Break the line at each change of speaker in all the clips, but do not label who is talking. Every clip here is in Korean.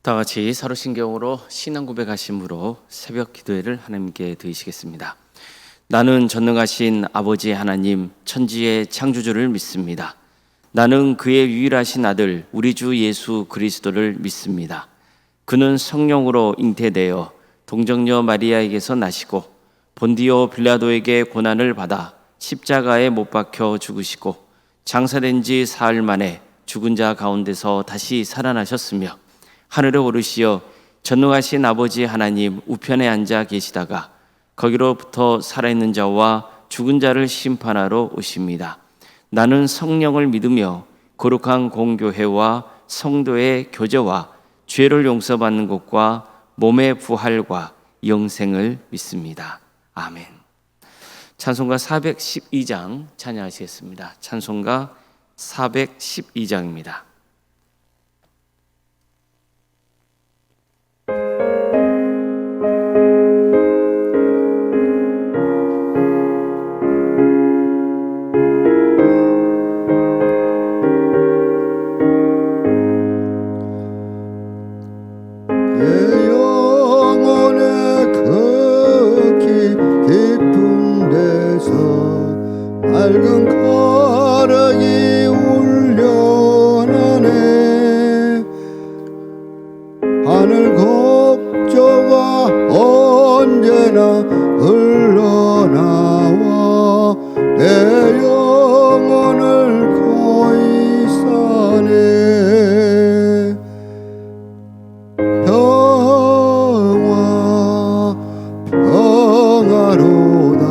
다 같이 사도신경으로 신앙 고백하심으로 새벽 기도회를 하나님께 드리시겠습니다. 나는 전능하신 아버지 하나님 천지의 창조주를 믿습니다. 나는 그의 유일하신 아들 우리 주 예수 그리스도를 믿습니다. 그는 성령으로 잉태되어 동정녀 마리아에게서 나시고 본디오 빌라도에게 고난을 받아 십자가에 못 박혀 죽으시고 장사된 지 사흘 만에 죽은 자 가운데서 다시 살아나셨으며 하늘에 오르시어 전능하신 아버지 하나님 우편에 앉아 계시다가 거기로부터 살아있는 자와 죽은 자를 심판하러 오십니다. 나는 성령을 믿으며 거룩한 공교회와 성도의 교제와 죄를 용서받는 것과 몸의 부활과 영생을 믿습니다. 아멘. 찬송가 412장 찬양하시겠습니다. 찬송가 412장입니다.
맑은 가락이 울려나네. 하늘 곡조가 언제나 흘러나와 내 영혼을 거의 싸네. 평화 평화로다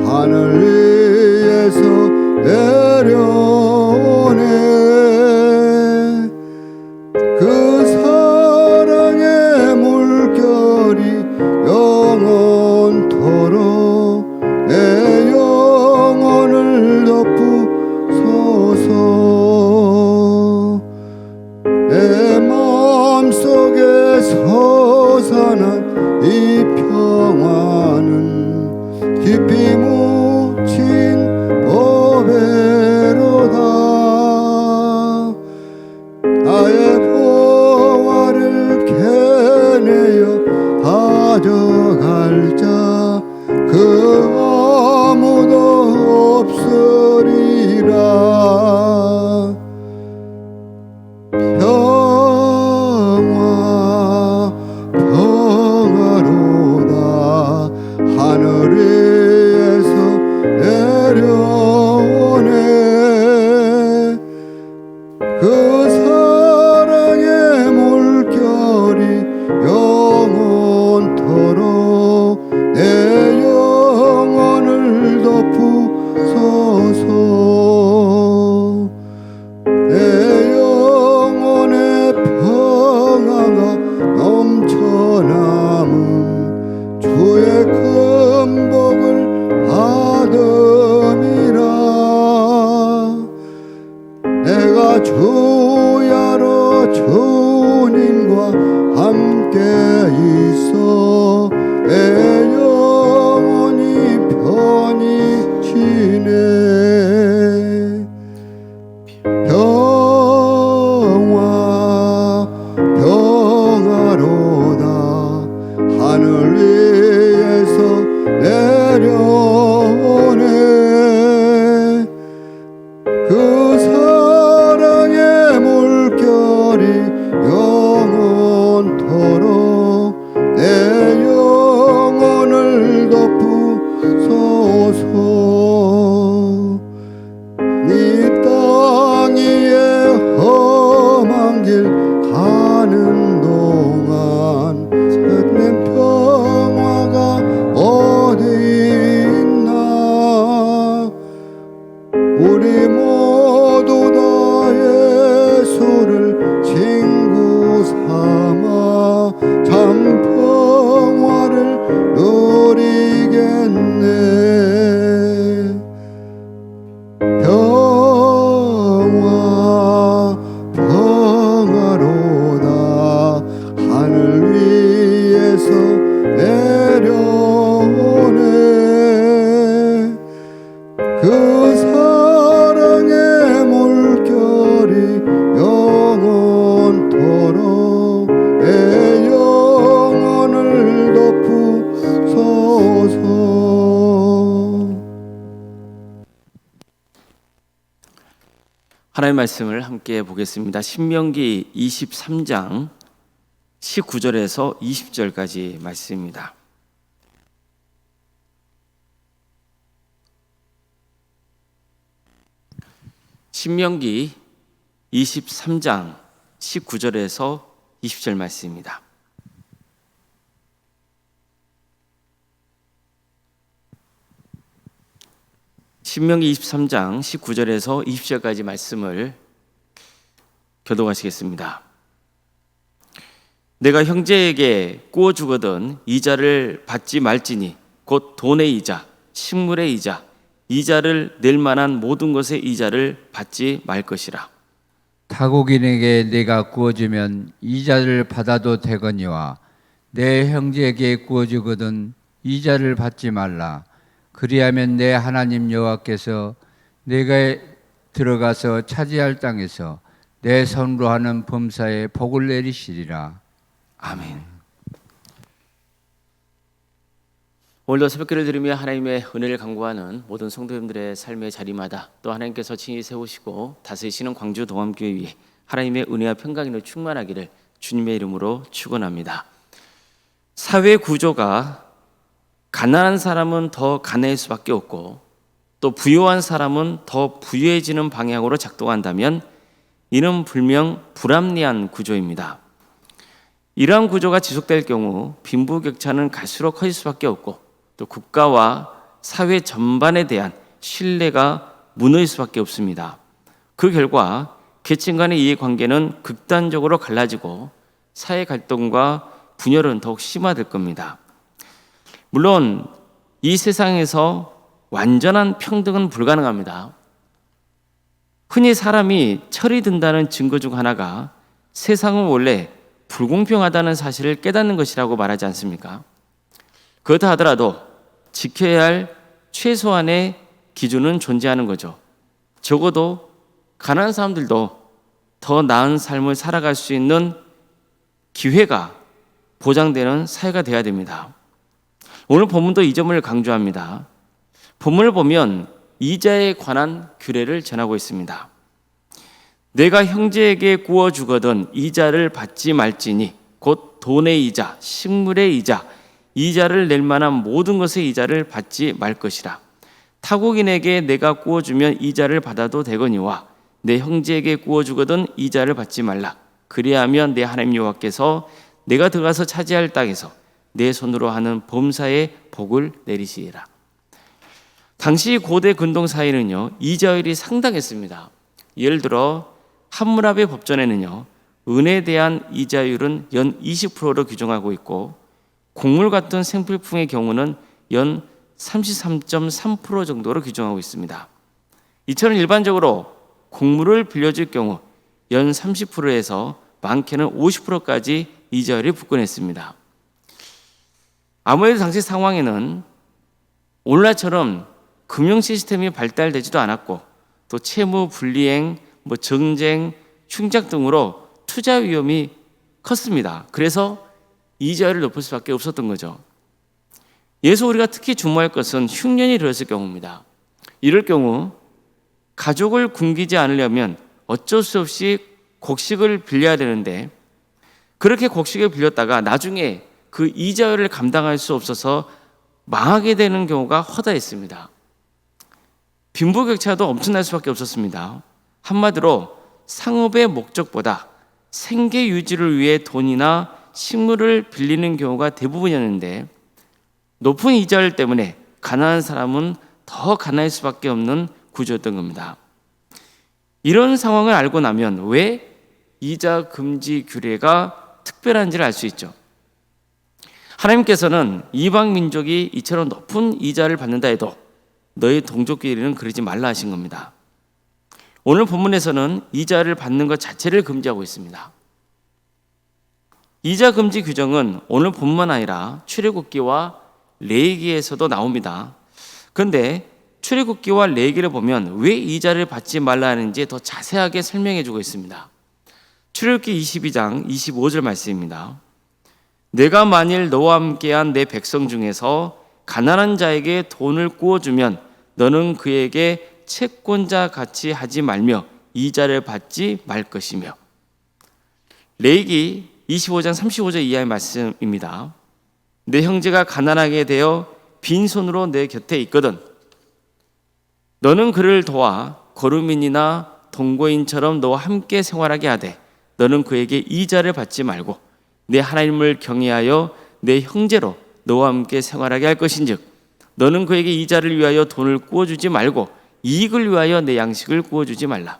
하늘 내려오네. 그 사랑의 물결이 영원토록 내 영혼을 덮으소서. 내 마음속에 솟아난 이 평화는 깊이 묻힌 보배로다. 나의 보화를 캐내어 가져갈 자 그 아무도 없으리라. 평화 평화로다 하늘 위에서 내려오네. 그 사랑의 물결이 영원토록 내 영혼을 덮으소서. 내 영혼의 평화가 넘쳐남은 주의 큰 복을 받음이라. 내가 주야로 주님과 함께 있어 내 영혼이 편히 쉬네. 평화 평화로다 하늘 위에서 내려오네. 그 사랑의 물결이 영원토록 내 영혼을 덮으소서. 이 땅 위에 험한 길 가는 동안 찾는 평화가 어디 있나. 우리 모두 다 예수를 친구 삼아 참 평화를 누리겠네. 평화 평화로다 하늘 위에서 내려오네. 그 사랑의
하나님의 말씀을 함께 보겠습니다. 신명기 23장 19절에서 20절까지 말씀입니다. 신명기 23장 19절에서 20절 말씀입니다. 신명기 23장 19절에서 20절까지 말씀을 교독하시겠습니다. 내가 형제에게 꾸어 주거든 이자를 받지 말지니 곧 돈의 이자, 식물의 이자, 이자를 낼 만한 모든 것의 이자를 받지 말 것이라.
타국인에게 내가 구워주면 이자를 받아도 되거니와 내 형제에게 구워주거든 이자를 받지 말라. 그리하면 내 하나님 여호와께서 내가 들어가서 차지할 땅에서 내 손으로 하는 범사에 복을 내리시리라.
아멘. 오늘도 새벽기를 들으며 하나님의 은혜를 간구하는 모든 성도님들의 삶의 자리마다 또 하나님께서 친히 세우시고 다스리시는 광주 동암교회 위에 하나님의 은혜와 평강으로 충만하기를 주님의 이름으로 축원합니다. 사회 구조가 가난한 사람은 더 가난할 수밖에 없고 또 부유한 사람은 더 부유해지는 방향으로 작동한다면 이는 분명 불합리한 구조입니다. 이러한 구조가 지속될 경우 빈부격차는 갈수록 커질 수밖에 없고 또 국가와 사회 전반에 대한 신뢰가 무너질 수밖에 없습니다. 그 결과 계층 간의 이해관계는 극단적으로 갈라지고 사회 갈등과 분열은 더욱 심화될 겁니다. 물론 이 세상에서 완전한 평등은 불가능합니다. 흔히 사람이 철이 든다는 증거 중 하나가 세상은 원래 불공평하다는 사실을 깨닫는 것이라고 말하지 않습니까? 그렇다 하더라도 지켜야 할 최소한의 기준은 존재하는 거죠. 적어도 가난한 사람들도 더 나은 삶을 살아갈 수 있는 기회가 보장되는 사회가 되어야 됩니다. 오늘 본문도 이 점을 강조합니다. 본문을 보면 이자에 관한 규례를 전하고 있습니다. 내가 형제에게 구워 주거든 이자를 받지 말지니 곧 돈의 이자, 식물의 이자, 이자를 낼 만한 모든 것의 이자를 받지 말 것이라. 타국인에게 내가 구워 주면 이자를 받아도 되거니와 내 형제에게 구워 주거든 이자를 받지 말라. 그리하면 내 하나님 여호와께서 내가 들어가서 차지할 땅에서 내 손으로 하는 범사에 복을 내리시리라. 당시 고대 근동 사회는요 이자율이 상당했습니다. 예를 들어 함무라비 법전에는요 은에 대한 이자율은 연 20%로 규정하고 있고 곡물 같은 생필품의 경우는 연 33.3% 정도로 규정하고 있습니다. 이처럼 일반적으로 곡물을 빌려줄 경우 연 30%에서 많게는 50%까지 이자율이 붙곤 했습니다. 아무래도 당시 상황에는 오늘날처럼 금융 시스템이 발달되지도 않았고 또 채무 불이행, 정쟁, 흉작 등으로 투자 위험이 컸습니다. 그래서 이자율을 높일 수밖에 없었던 거죠. 여기서 우리가 특히 주목할 것은 흉년이 들었을 경우입니다. 이럴 경우 가족을 굶기지 않으려면 어쩔 수 없이 곡식을 빌려야 되는데 그렇게 곡식을 빌렸다가 나중에 그 이자율을 감당할 수 없어서 망하게 되는 경우가 허다했습니다. 빈부격차도 엄청날 수밖에 없었습니다. 한마디로 상업의 목적보다 생계 유지를 위해 돈이나 식물을 빌리는 경우가 대부분이었는데 높은 이자율 때문에 가난한 사람은 더 가난할 수밖에 없는 구조였던 겁니다. 이런 상황을 알고 나면 왜 이자 금지 규례가 특별한지를 알 수 있죠. 하나님께서는 이방 민족이 이처럼 높은 이자를 받는다 해도 너희 동족끼리는 그러지 말라 하신 겁니다. 오늘 본문에서는 이자를 받는 것 자체를 금지하고 있습니다. 이자 금지 규정은 오늘 본문 아니라 출애굽기와 레위기에서도 나옵니다. 그런데 출애굽기와 레위기를 보면 왜 이자를 받지 말라 하는지 더 자세하게 설명해 주고 있습니다. 출애굽기 22장 25절 말씀입니다. 내가 만일 너와 함께한 내 백성 중에서 가난한 자에게 돈을 구워주면 너는 그에게 채권자 같이 하지 말며 이자를 받지 말 것이며. 레위기 25장 35절 이하의 말씀입니다. 내 형제가 가난하게 되어 빈손으로 내 곁에 있거든 너는 그를 도와 거루민이나 동거인처럼 너와 함께 생활하게 하되 너는 그에게 이자를 받지 말고 내 하나님을 경외하여 내 형제로 너와 함께 생활하게 할 것인즉 너는 그에게 이자를 위하여 돈을 구워주지 말고 이익을 위하여 내 양식을 구워주지 말라.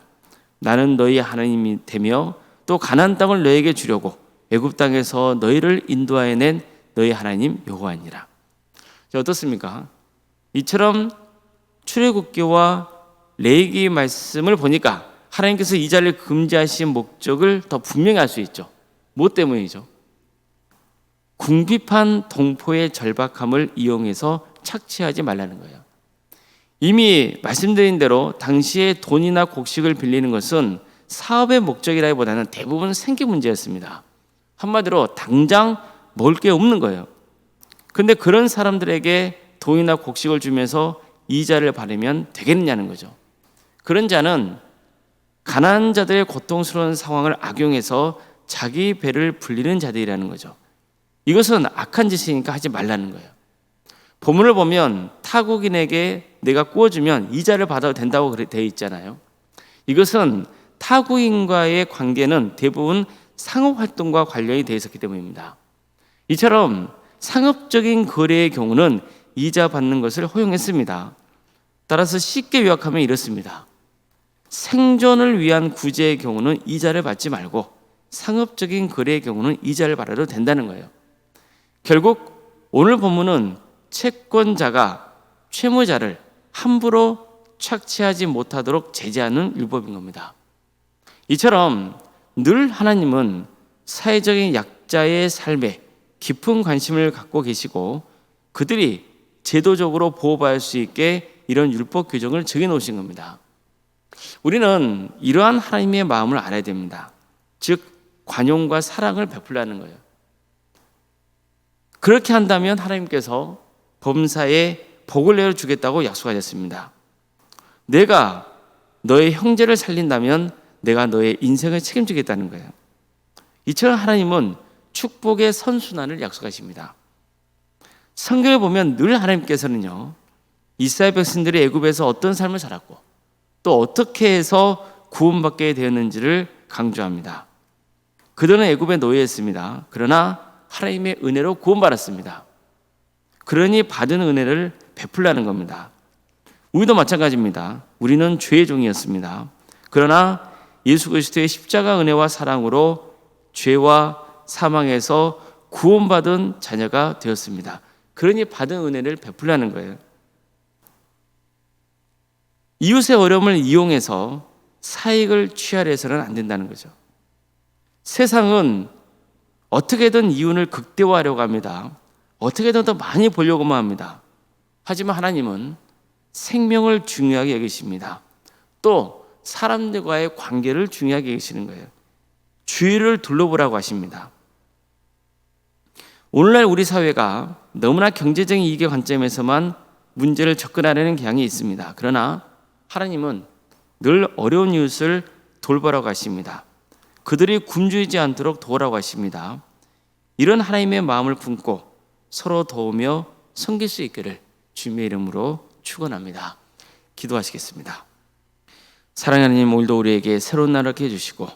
나는 너희 하나님이 되며 또 가나안 땅을 너에게 주려고 애굽 땅에서 너희를 인도하여 낸 너희 하나님 여호와니라. 어떻습니까? 이처럼 출애굽기와 레위기 말씀을 보니까 하나님께서 이자를 금지하신 목적을 더 분명히 알 수 있죠. 뭐 때문이죠? 궁핍한 동포의 절박함을 이용해서 착취하지 말라는 거예요. 이미 말씀드린 대로 당시에 돈이나 곡식을 빌리는 것은 사업의 목적이라기보다는 대부분 생계 문제였습니다. 한마디로 당장 먹을 게 없는 거예요. 그런데 그런 사람들에게 돈이나 곡식을 주면서 이자를 받으면 되겠느냐는 거죠. 그런 자는 가난한 자들의 고통스러운 상황을 악용해서 자기 배를 불리는 자들이라는 거죠. 이것은 악한 짓이니까 하지 말라는 거예요. 본문을 보면 타국인에게 내가 구워주면 이자를 받아도 된다고 되어 있잖아요. 이것은 타국인과의 관계는 대부분 상업활동과 관련이 되어 있었기 때문입니다. 이처럼 상업적인 거래의 경우는 이자 받는 것을 허용했습니다. 따라서 쉽게 요약하면 이렇습니다. 생존을 위한 구제의 경우는 이자를 받지 말고 상업적인 거래의 경우는 이자를 받아도 된다는 거예요. 결국 오늘 본문은 채권자가 채무자를 함부로 착취하지 못하도록 제재하는 율법인 겁니다. 이처럼 늘 하나님은 사회적인 약자의 삶에 깊은 관심을 갖고 계시고 그들이 제도적으로 보호받을 수 있게 이런 율법 규정을 정해놓으신 겁니다. 우리는 이러한 하나님의 마음을 알아야 됩니다. 즉 관용과 사랑을 베풀라는 거예요. 그렇게 한다면 하나님께서 범사에 복을 내어주겠다고 약속하셨습니다. 내가 너의 형제를 살린다면 내가 너의 인생을 책임지겠다는 거예요. 이처럼 하나님은 축복의 선순환을 약속하십니다. 성경을 보면 늘 하나님께서는요, 이스라엘 백성들이 애굽에서 어떤 삶을 살았고 또 어떻게 해서 구원받게 되었는지를 강조합니다. 그들은 애굽에 노예했습니다. 그러나 하나님의 은혜로 구원받았습니다. 그러니 받은 은혜를 베풀라는 겁니다. 우리도 마찬가지입니다. 우리는 죄의 종이었습니다. 그러나 예수 그리스도의 십자가 은혜와 사랑으로 죄와 사망에서 구원받은 자녀가 되었습니다. 그러니 받은 은혜를 베풀라는 거예요. 이웃의 어려움을 이용해서 사익을 취하려 해서는 안 된다는 거죠. 세상은 어떻게든 이윤을 극대화하려고 합니다. 어떻게든 더 많이 보려고만 합니다. 하지만 하나님은 생명을 중요하게 여기십니다. 또 사람들과의 관계를 중요하게 여기시는 거예요. 주위를 둘러보라고 하십니다. 오늘날 우리 사회가 너무나 경제적인 이익의 관점에서만 문제를 접근하려는 경향이 있습니다. 그러나 하나님은 늘 어려운 이웃을 돌보라고 하십니다. 그들이 굶주리지 않도록 도우라고 하십니다. 이런 하나님의 마음을 품고 서로 도우며 섬길 수 있기를 주님의 이름으로 축원합니다. 기도하시겠습니다. 사랑하는 하나님, 오늘도 우리에게 새로운 날을 얻게 해주시고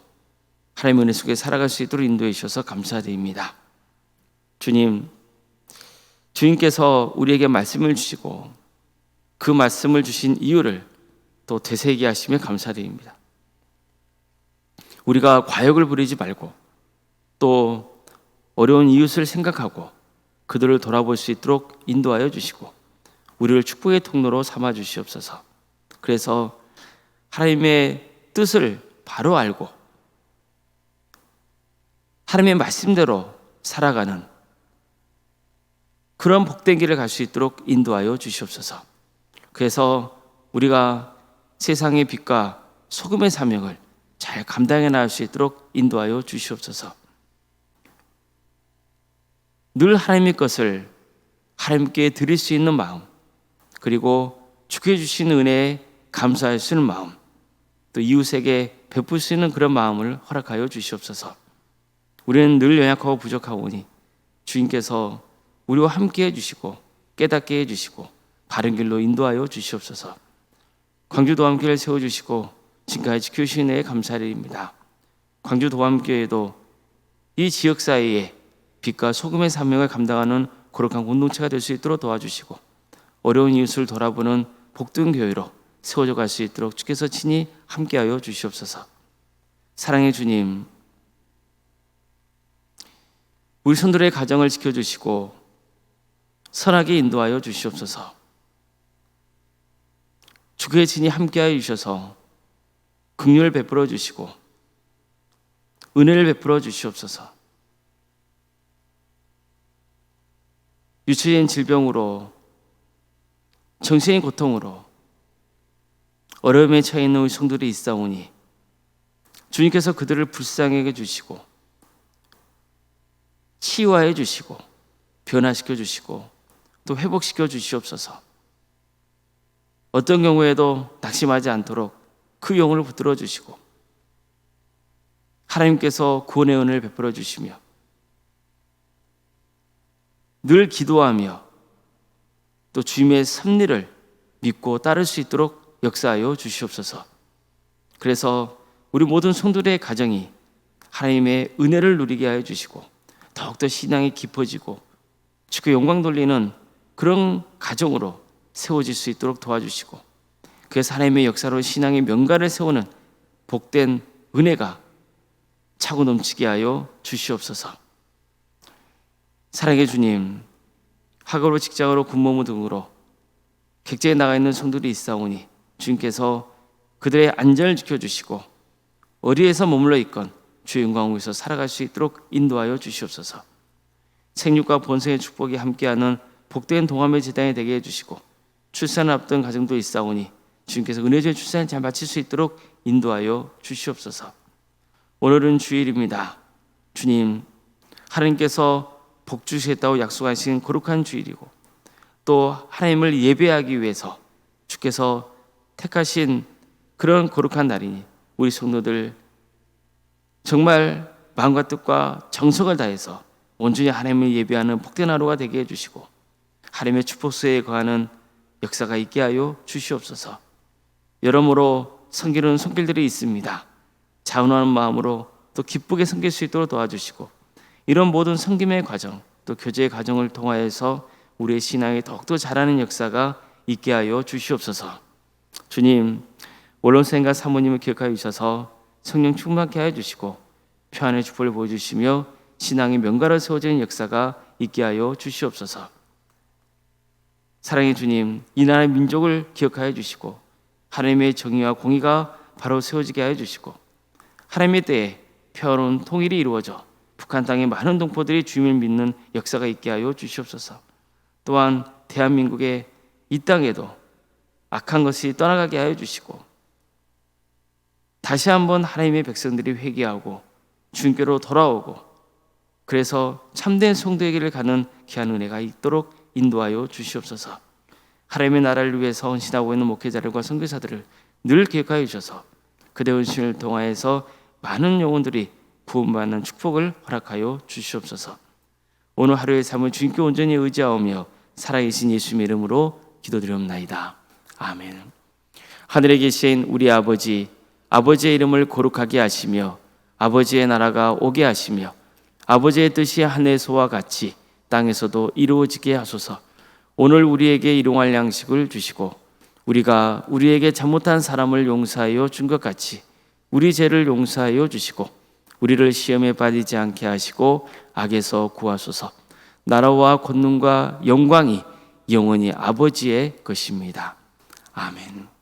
하나님의 은혜 속에 살아갈 수 있도록 인도해 주셔서 감사드립니다. 주님께서 우리에게 말씀을 주시고 그 말씀을 주신 이유를 또 되새기게 하시며 감사드립니다. 우리가 과욕을 부리지 말고 또 어려운 이웃을 생각하고 그들을 돌아볼 수 있도록 인도하여 주시고 우리를 축복의 통로로 삼아 주시옵소서. 그래서 하나님의 뜻을 바로 알고 하나님의 말씀대로 살아가는 그런 복된 길을 갈 수 있도록 인도하여 주시옵소서. 그래서 우리가 세상의 빛과 소금의 사명을 잘 감당해 나갈 수 있도록 인도하여 주시옵소서. 늘 하나님의 것을 하나님께 드릴 수 있는 마음, 그리고 주께 주신 은혜에 감사할 수 있는 마음, 또 이웃에게 베풀 수 있는 그런 마음을 허락하여 주시옵소서. 우리는 늘 연약하고 부족하오니 주님께서 우리와 함께 해주시고 깨닫게 해주시고 바른 길로 인도하여 주시옵소서. 광주 도암교회를 세워주시고 지금까지 지켜주신 은혜에 감사드립니다. 광주 도암교회도 이 지역 사회에 빛과 소금의 사명을 감당하는 거룩한 공동체가 될 수 있도록 도와주시고 어려운 이웃을 돌아보는 복된 교회로 세워져 갈 수 있도록 주께서 친히 함께하여 주시옵소서. 사랑의 주님, 우리 성도들의 가정을 지켜주시고 선하게 인도하여 주시옵소서. 주께 친히 함께하여 주셔서 긍휼을 베풀어 주시고 은혜를 베풀어 주시옵소서. 유체적인 질병으로 정신의 고통으로 어려움에 처해 있는 우리 성도들이 있사오니 주님께서 그들을 불쌍히 해주시고 치유하여 주시고 변화시켜 주시고 또 회복시켜 주시옵소서. 어떤 경우에도 낙심하지 않도록 그 영혼을 붙들어 주시고 하나님께서 구원의 은혜를 베풀어 주시며 늘 기도하며 또 주님의 섭리를 믿고 따를 수 있도록 역사하여 주시옵소서. 그래서 우리 모든 성도들의 가정이 하나님의 은혜를 누리게 하여 주시고 더욱더 신앙이 깊어지고 주께 영광 돌리는 그런 가정으로 세워질 수 있도록 도와주시고 그래서 하나님의 역사로 신앙의 명가를 세우는 복된 은혜가 차고 넘치게 하여 주시옵소서. 사랑의 주님, 학업으로 직장으로 군무무 등으로 객지에 나가 있는 성도들이 있사오니 주님께서 그들의 안전을 지켜주시고 어디에서 머물러 있건 주의 영광 위에서 살아갈 수 있도록 인도하여 주시옵소서. 생육과 번성의 축복이 함께하는 복된 동함의 제단이 되게 해주시고 출산을 앞둔 가정도 있사오니 주님께서 은혜의 출산을 잘 마칠 수 있도록 인도하여 주시옵소서. 오늘은 주일입니다. 주님, 하나님께서 복 주시겠다고 약속하신 거룩한 주일이고 또 하나님을 예배하기 위해서 주께서 택하신 그런 거룩한 날이니 우리 성도들 정말 마음과 뜻과 정성을 다해서 온전히 하나님을 예배하는 복된 하루가 되게 해주시고 하나님의 축복수에 거하는 역사가 있게 하여 주시옵소서. 여러모로 섬기는 손길들이 있습니다. 자원하는 마음으로 또 기쁘게 섬길 수 있도록 도와주시고 이런 모든 섬김의 과정 또 교제의 과정을 통하여서 우리의 신앙이 더욱더 자라는 역사가 있게 하여 주시옵소서. 주님, 원로선생과 사모님을 기억하여 주셔서 성령 충만케 하여 주시고 평안의 축복을 보여주시며 신앙의 명가로 세워지는 역사가 있게 하여 주시옵소서. 사랑의 주님, 이 나라의 민족을 기억하여 주시고 하나님의 정의와 공의가 바로 세워지게 하여 주시고 하나님의 때에 평화로운 통일이 이루어져 북한 땅의 많은 동포들이 주님을 믿는 역사가 있게 하여 주시옵소서. 또한 대한민국의 이 땅에도 악한 것이 떠나가게 하여 주시고 다시 한번 하나님의 백성들이 회개하고 주님께로 돌아오고 그래서 참된 성도의 길을 가는 귀한 은혜가 있도록 인도하여 주시옵소서. 하나님의 나라를 위해서 헌신하고 있는 목회자들과 선교사들을 늘 기억하여 주셔서 그들의 헌신을 통하여서 많은 영혼들이 구원받는 축복을 허락하여 주시옵소서. 오늘 하루의 삶을 주님께 온전히 의지하오며 살아계신 예수님의 이름으로 기도드리옵나이다. 아멘. 하늘에 계신 우리 아버지, 아버지의 이름을 거룩하게 하시며 아버지의 나라가 오게 하시며 아버지의 뜻이 하늘에서와 같이 땅에서도 이루어지게 하소서. 오늘 우리에게 일용할 양식을 주시고 우리가 우리에게 잘못한 사람을 용서하여 준 것 같이 우리 죄를 용서하여 주시고 우리를 시험에 빠지지 않게 하시고 악에서 구하소서. 나라와 권능과 영광이 영원히 아버지의 것입니다. 아멘.